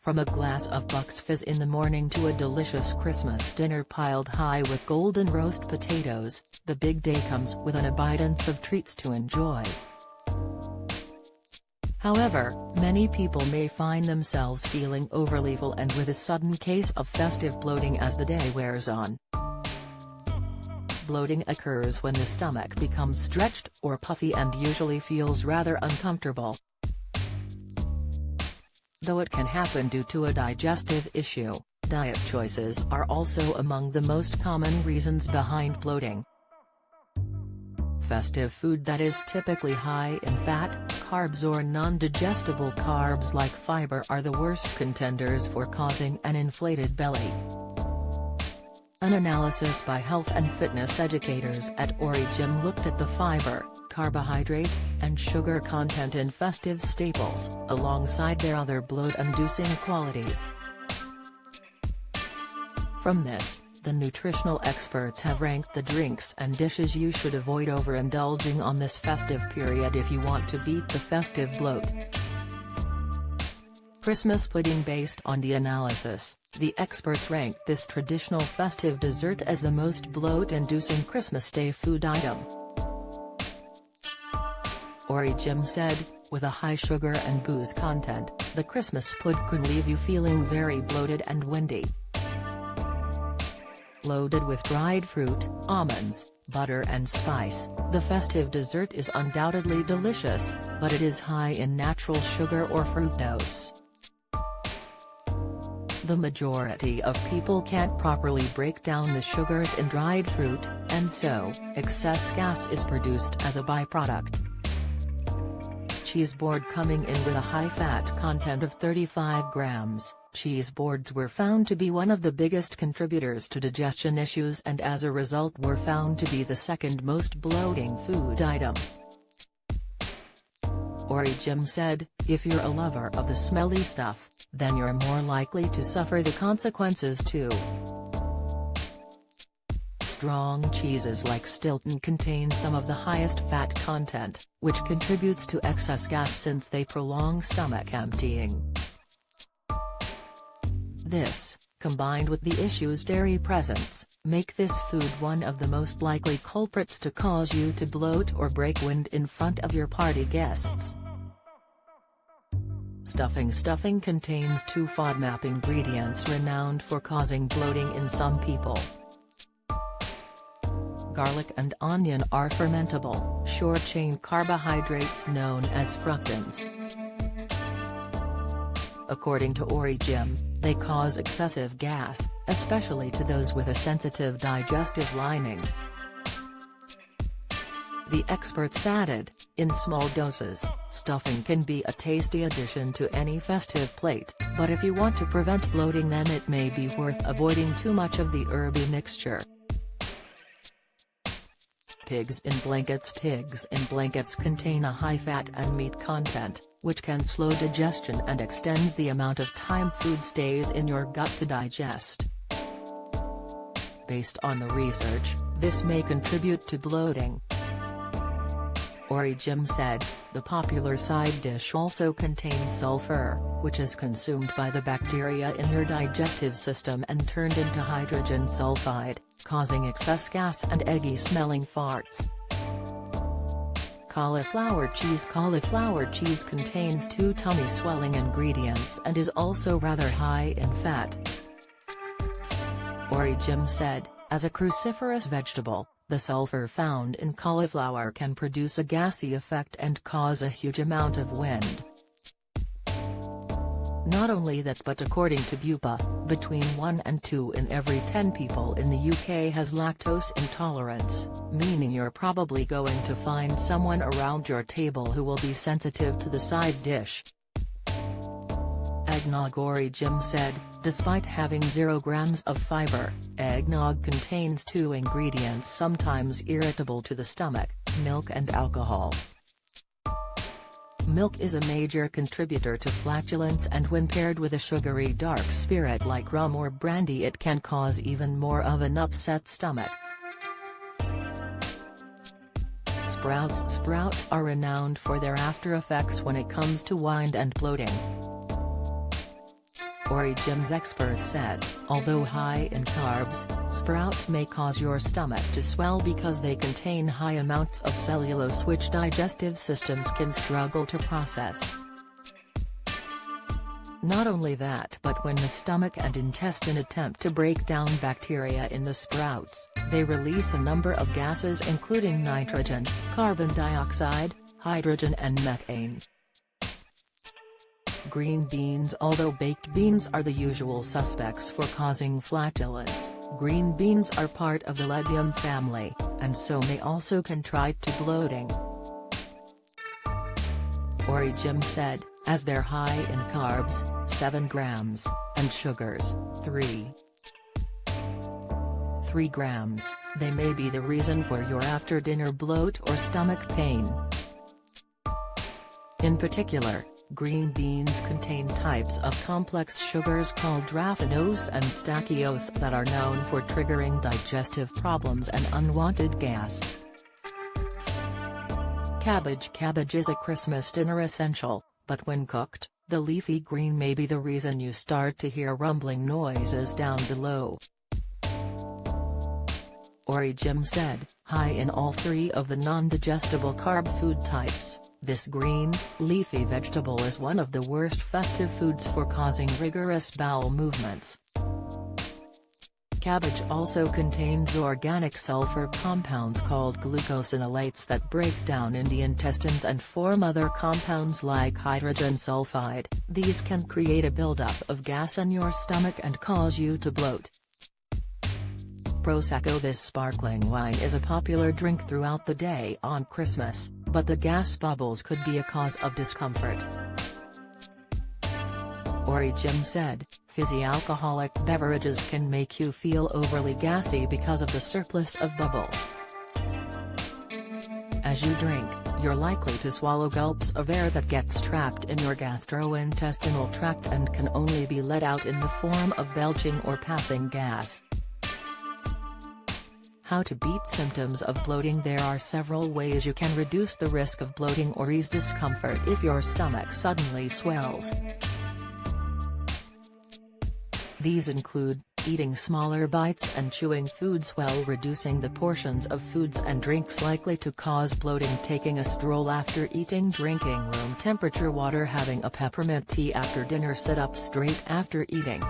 From a glass of Bucks Fizz in the morning to a delicious Christmas dinner piled high with golden roast potatoes, the big day comes with an abundance of treats to enjoy. However, many people may find themselves feeling overly full and with a sudden case of festive bloating as the day wears on. Bloating occurs when the stomach becomes stretched or puffy and usually feels rather uncomfortable. Though it can happen due to a digestive issue, diet choices are also among the most common reasons behind bloating. Festive food that is typically high in fat, carbs or non-digestible carbs like fiber are the worst contenders for causing an inflated belly. An analysis by health and fitness educators at Origym looked at the fiber, carbohydrate, and sugar content in festive staples, alongside their other bloat-inducing qualities. From this, the nutritional experts have ranked the drinks and dishes you should avoid overindulging on this festive period if you want to beat the festive bloat. Christmas pudding. Based on the analysis, the experts ranked this traditional festive dessert as the most bloat-inducing Christmas Day food item. Origym said, with a high sugar and booze content, the Christmas pud could leave you feeling very bloated and windy. Loaded with dried fruit, almonds, butter and spice, the festive dessert is undoubtedly delicious, but it is high in natural sugar or fructose. The majority of people can't properly break down the sugars in dried fruit, and so, excess gas is produced as a byproduct. Cheese board. Coming in with a high fat content of 35 grams, cheese boards were found to be one of the biggest contributors to digestion issues and as a result were found to be the second most bloating food item. Origym said, if you're a lover of the smelly stuff, then you're more likely to suffer the consequences too. Strong cheeses like Stilton contain some of the highest fat content, which contributes to excess gas since they prolong stomach emptying. This, combined with the issues dairy presents, make this food one of the most likely culprits to cause you to bloat or break wind in front of your party guests. Stuffing. Stuffing contains two FODMAP ingredients renowned for causing bloating in some people. Garlic and onion are fermentable, short-chain carbohydrates known as fructans. According to Origym, they cause excessive gas, especially to those with a sensitive digestive lining. The experts added, in small doses, stuffing can be a tasty addition to any festive plate, but if you want to prevent bloating then it may be worth avoiding too much of the herby mixture. Pigs in blankets. Pigs in blankets contain a high fat and meat content, which can slow digestion and extends the amount of time food stays in your gut to digest. Based on the research, this may contribute to bloating. Origym said, the popular side dish also contains sulfur, which is consumed by the bacteria in your digestive system and turned into hydrogen sulfide, causing excess gas and eggy-smelling farts. Cauliflower cheese. Cauliflower cheese contains two tummy-swelling ingredients and is also rather high in fat. Origym said, as a cruciferous vegetable, the sulfur found in cauliflower can produce a gassy effect and cause a huge amount of wind. Not only that, but according to BUPA, between 1 and 2 in every 10 people in the UK has lactose intolerance, meaning you're probably going to find someone around your table who will be sensitive to the side dish. Eggnog. Origym said, despite having 0 grams of fiber, eggnog contains two ingredients sometimes irritable to the stomach, milk and alcohol. Milk is a major contributor to flatulence, and when paired with a sugary dark spirit like rum or brandy it can cause even more of an upset stomach. Sprouts. Sprouts are renowned for their after effects when it comes to wind and bloating. Origins expert said, although high in carbs, sprouts may cause your stomach to swell because they contain high amounts of cellulose which digestive systems can struggle to process. Not only that, but when the stomach and intestine attempt to break down bacteria in the sprouts, they release a number of gases including nitrogen, carbon dioxide, hydrogen and methane. Green beans. Although baked beans are the usual suspects for causing flatulence, green beans are part of the legume family, and so may also contribute to bloating. Origins said, as they're high in carbs, 7 grams, and sugars, 3 grams, they may be the reason for your after-dinner bloat or stomach pain. In particular, green beans contain types of complex sugars called raffinose and stachyose that are known for triggering digestive problems and unwanted gas. Cabbage. Cabbage is a Christmas dinner essential, but when cooked, the leafy green may be the reason you start to hear rumbling noises down below. Origins said, high in all 3 of the non-digestible carb food types, this green, leafy vegetable is one of the worst festive foods for causing rigorous bowel movements. Cabbage also contains organic sulfur compounds called glucosinolates that break down in the intestines and form other compounds like hydrogen sulfide. These can create a buildup of gas in your stomach and cause you to bloat. Prosecco. This sparkling wine is a popular drink throughout the day on Christmas, but the gas bubbles could be a cause of discomfort. Origins said, fizzy alcoholic beverages can make you feel overly gassy because of the surplus of bubbles. As you drink, you're likely to swallow gulps of air that gets trapped in your gastrointestinal tract and can only be let out in the form of belching or passing gas. How to beat symptoms of bloating. There are several ways you can reduce the risk of bloating or ease discomfort if your stomach suddenly swells. These include, eating smaller bites and chewing foods while reducing the portions of foods and drinks likely to cause bloating, taking a stroll after eating, drinking room temperature water, having a peppermint tea after dinner, sit up straight after eating.